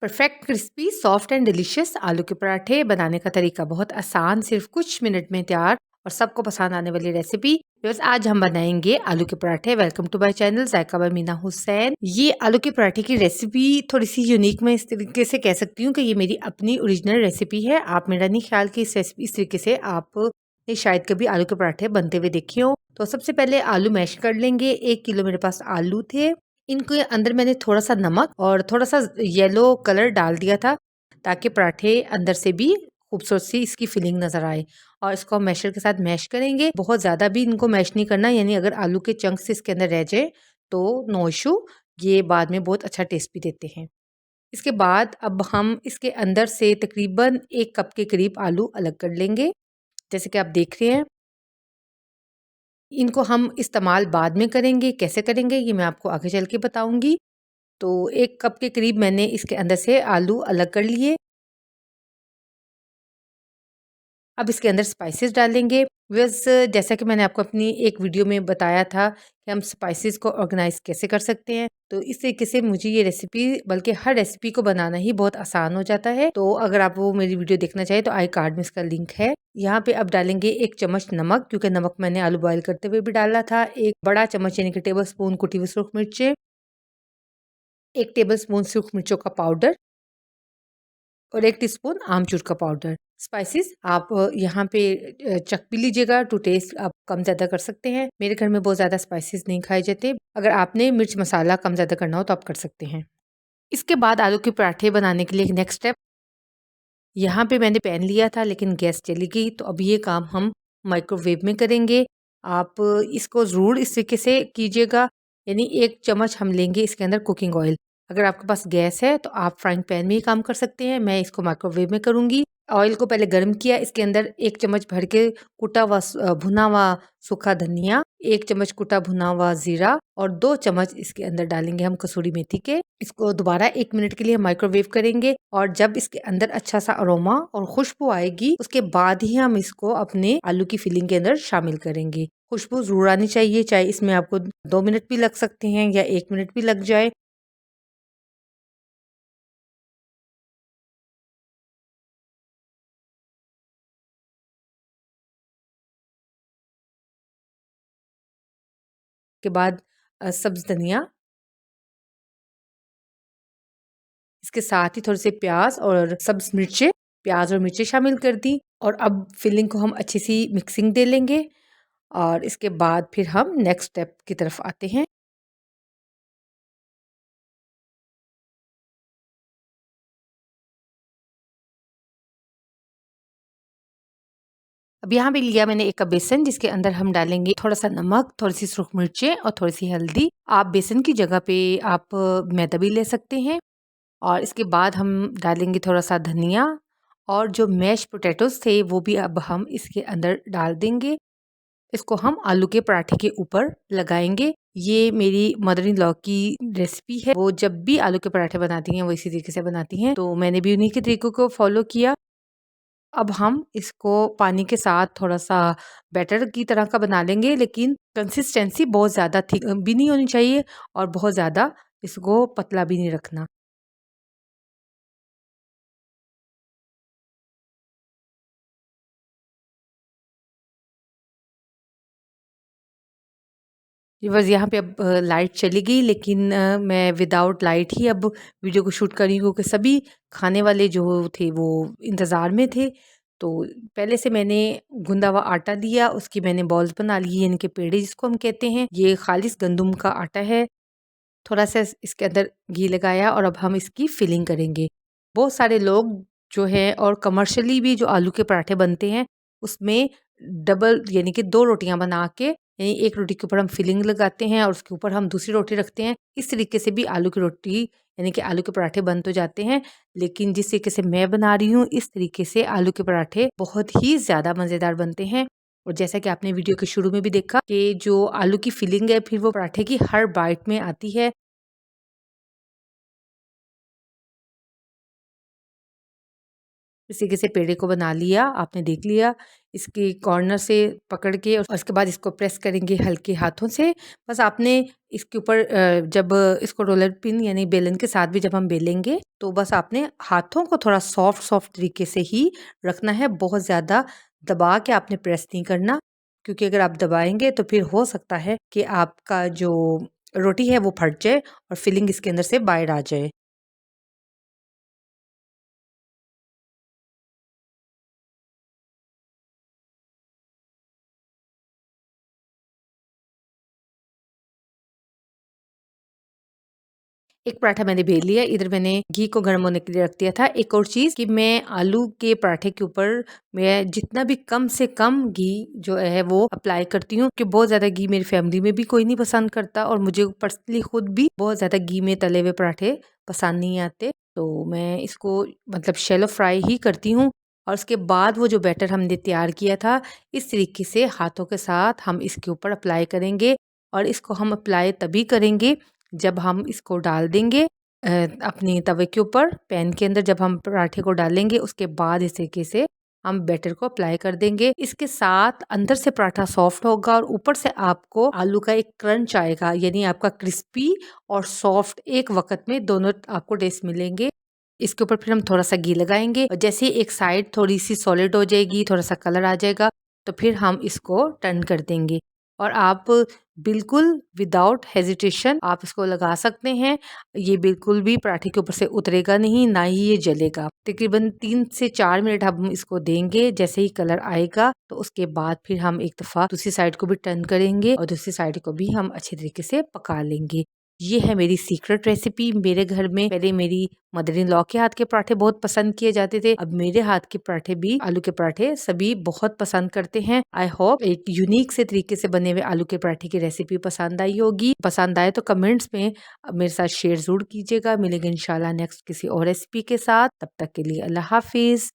Perfect crispy soft and delicious आलू के पराठे बनाने का तरीका बहुत आसान, सिर्फ कुछ मिनट में तैयार और सबको पसंद आने वाली रेसिपी। बस आज हम बनाएंगे आलू के पराठे। Welcome to my channel Zaika by Meena Hussain. ये आलू के पराठे की रेसिपी थोड़ी सी यूनिक, मैं इस तरीके से कह सकती हूँ कि ये मेरी अपनी ओरिजिनल रेसिपी है। आप मेरा नहीं ख्याल कि इस रेसिपी इस तरीके से आप शायद कभी आलू के पराठे बनते हुए देखे हो। तो सबसे पहले आलू मैश कर लेंगे। 1 किलो मेरे पास आलू थे। इनके अंदर मैंने थोड़ा-सा नमक और थोड़ा-सा येलो कलर डाल दिया था, ताकि पराठे अंदर से भी खूबसूरत सी इसकी फिलिंग नज़र आए। और इसको हम मैशर के साथ मैश करेंगे। बहुत ज़्यादा भी इनको मैश नहीं करना, यानी अगर आलू के चंक्स इसके अंदर रह जाए तो नो इश्यू, ये बाद में बहुत अच्छा टेस्ट भी देते हैं। इसके बाद अब हम इसके अंदर से तकरीबन 1 कप के करीब आलू अलग कर लेंगे, जैसे कि आप देख रहे हैं। इनको हम इस्तेमाल बाद में करेंगे, कैसे करेंगे ये मैं आपको आगे चल के बताऊँगी। तो 1 कप के करीब मैंने इसके अंदर से आलू अलग कर लिए। अब इसके अंदर स्पाइसेस डालेंगे। बस जैसा कि मैंने आपको अपनी एक वीडियो में बताया था कि हम स्पाइसेस को ऑर्गेनाइज़ कैसे कर सकते हैं, तो इस तरीके से मुझे ये रेसिपी, बल्कि हर रेसिपी को बनाना ही बहुत आसान हो जाता है। तो अगर आप वो मेरी वीडियो देखना चाहें तो आई कार्ड में इसका लिंक है। यहाँ पे अब डालेंगे 1 चम्मच नमक, क्योंकि नमक मैंने आलू बॉयल करते हुए भी डाला था। 1 बड़ा चम्मच यानी कि टेबल स्पून कुटी हुई सुरख मिर्चें, 1 टेबल स्पून सूख मिर्चों का पाउडर और 1 टीस्पून आमचूर का पाउडर। स्पाइसेस आप यहाँ पे चख भी लीजिएगा, टू टेस्ट आप कम ज़्यादा कर सकते हैं। मेरे घर में बहुत ज़्यादा स्पाइसेस नहीं खाए जाते। अगर आपने मिर्च मसाला कम ज़्यादा करना हो तो आप कर सकते हैं। इसके बाद आलू के पराठे बनाने के लिए नेक्स्ट स्टेप, यहाँ पे मैंने पैन लिया था लेकिन गैस चली गई, तो अब ये काम हम माइक्रोवेव में करेंगे। आप इसको ज़रूर इस तरीके से कीजिएगा, यानी 1 चम्मच हम लेंगे इसके अंदर कुकिंग ऑयल। अगर आपके पास गैस है तो आप फ्राइंग पैन में ही काम कर सकते हैं, मैं इसको माइक्रोवेव में करूँगी। ऑयल को पहले गर्म किया, इसके अंदर 1 चम्मच भर के कुटा हुआ भुना हुआ सूखा धनिया, 1 चम्मच कुटा भुना हुआ ज़ीरा और 2 चम्मच इसके अंदर डालेंगे हम कसूरी मेथी के। इसको दोबारा 1 मिनट के लिए माइक्रोवेव करेंगे, और जब इसके अंदर अच्छा सा अरोमा और खुशबू आएगी, उसके बाद ही हम इसको अपने आलू की फिलिंग के अंदर शामिल करेंगे। खुशबू ज़रूर आनी चाहिए, चाहे इसमें आपको 2 मिनट भी लग सकते हैं या 1 मिनट भी लग जाए। के बाद सब्ज़ धनिया, इसके साथ ही थोड़े से प्याज और सब्ज़ मिर्चें, प्याज और मिर्चें शामिल कर दी, और अब फिलिंग को हम अच्छी सी मिक्सिंग दे लेंगे। और इसके बाद फिर हम नेक्स्ट स्टेप की तरफ आते हैं। अब यहाँ पे लिया मैंने 1 कप बेसन, जिसके अंदर हम डालेंगे थोड़ा-सा नमक, थोड़ी-सी सुरख मिर्चें और थोड़ी-सी हल्दी। आप बेसन की जगह पे आप मैदा भी ले सकते हैं। और इसके बाद हम डालेंगे थोड़ा-सा धनिया, और जो मैश पोटैटोज़ थे वो भी अब हम इसके अंदर डाल देंगे। इसको हम आलू के पराठे के ऊपर लगाएँगे। ये मेरी मदर इन लॉ की रेसिपी है। वो जब भी आलू के पराठे बनाती हैं वो इसी तरीके से बनाती हैं, तो मैंने भी उन्हीं के तरीकों को फ़ॉलो किया। अब हम इसको पानी के साथ थोड़ा-सा बैटर की तरह का बना लेंगे, लेकिन कंसिस्टेंसी बहुत ज़्यादा थिक भी नहीं होनी चाहिए और बहुत ज़्यादा इसको पतला भी नहीं रखना। जी, बस यहाँ पे अब लाइट चली गई, लेकिन मैं विदाउट लाइट ही अब वीडियो को शूट कर रही हूँ, क्योंकि सभी खाने वाले जो थे वो इंतज़ार में थे। तो पहले से मैंने गूँधा हुआ आटा लिया, उसकी मैंने बॉल्स बना ली, यानी कि पेड़े जिसको हम कहते हैं। ये खालिस गंदुम का आटा है। थोड़ा-सा इसके अंदर घी लगाया और अब हम इसकी फिलिंग करेंगे। बहुत सारे लोग जो हैं, और कमर्शियली भी जो आलू के पराठे बनते हैं, उसमें डबल यानी कि 2 रोटियाँ बना के, यानी 1 रोटी के ऊपर हम फिलिंग लगाते हैं और उसके ऊपर हम दूसरी रोटी रखते हैं। इस तरीके से भी आलू की रोटी यानी कि आलू के पराठे बन तो जाते हैं, लेकिन जिस तरीके से मैं बना रही हूँ, इस तरीके से आलू के पराठे बहुत ही ज़्यादा मज़ेदार बनते हैं। और जैसा कि आपने वीडियो के शुरू में भी देखा कि जो आलू की फिलिंग है, फिर वो पराठे की हर बाइट में आती है। इस तरीके से पेड़े को बना लिया, आपने देख लिया। इसके कॉर्नर से पकड़ के और उसके बाद इसको प्रेस करेंगे हल्के हाथों से। बस आपने इसके ऊपर जब इसको रोलर पिन यानी बेलन के साथ भी जब हम बेलेंगे, तो बस आपने हाथों को थोड़ा सॉफ्ट तरीके से ही रखना है, बहुत ज़्यादा दबा के आपने प्रेस नहीं करना, क्योंकि अगर आप दबाएँगे तो फिर हो सकता है कि आपका जो रोटी है वो फट जाए और फिलिंग इसके अंदर से बाहर आ जाए। एक पराठा मैंने बेल लिया, इधर मैंने घी को गर्म होने के लिए रख दिया था। एक और चीज़ कि मैं आलू के पराठे के ऊपर मैं जितना भी कम से कम घी जो है वो अप्लाई करती हूँ, कि बहुत ज़्यादा घी मेरी फैमिली में भी कोई नहीं पसंद करता और मुझे पर्सनली खुद भी बहुत ज़्यादा घी में तले हुए पराठे पसंद नहीं आते। तो मैं इसको मतलब शैलो फ्राई ही करती हूँ और उसके बाद वो जो बैटर हमने तैयार किया था, इस तरीके से हाथों के साथ हम इसके ऊपर अप्लाई करेंगे और इसको हम अप्लाई तभी करेंगे जब हम इसको डाल देंगे अपने तवे के ऊपर पैन के अंदर जब हम पराठे को डालेंगे, उसके बाद इस तरीके से हम बैटर को अप्लाई कर देंगे। इसके साथ अंदर से पराठा सॉफ्ट होगा और ऊपर से आपको आलू का एक क्रंच आएगा, यानी आपका क्रिस्पी और सॉफ्ट एक वक्त में दोनों आपको टेस्ट मिलेंगे। इसके ऊपर फिर हम थोड़ा सा घी लगाएंगे और जैसे ही एक साइड थोड़ी सी सॉलिड हो जाएगी, थोड़ा सा कलर आ जाएगा, तो फिर हम इसको टर्न कर देंगे और आप बिल्कुल विदाउट हेजिटेशन आप इसको लगा सकते हैं। ये बिल्कुल भी पराठे के ऊपर से उतरेगा नहीं, ना ही ये जलेगा। तकरीबन 3 से 4 मिनट हम इसको देंगे, जैसे ही कलर आएगा तो उसके बाद फिर हम एक दफ़ा दूसरी साइड को भी टर्न करेंगे और दूसरी साइड को भी हम अच्छे तरीके से पका लेंगे। ये है मेरी सीक्रेट रेसिपी। मेरे घर में पहले मेरी मदर इन लॉ के हाथ के पराठे बहुत पसंद किए जाते थे। अब मेरे हाथ के पराठे भी आलू के पराठे सभी बहुत पसंद करते हैं। आई होप एक यूनिक से तरीके से बने हुए आलू के पराठे की रेसिपी पसंद आई होगी। पसंद आए तो कमेंट्स में मेरे साथ शेयर जरूर कीजिएगा। मिलेंगे इंशाल्लाह नेक्स्ट किसी और रेसिपी के साथ। तब तक के लिए अल्लाह हाफिज।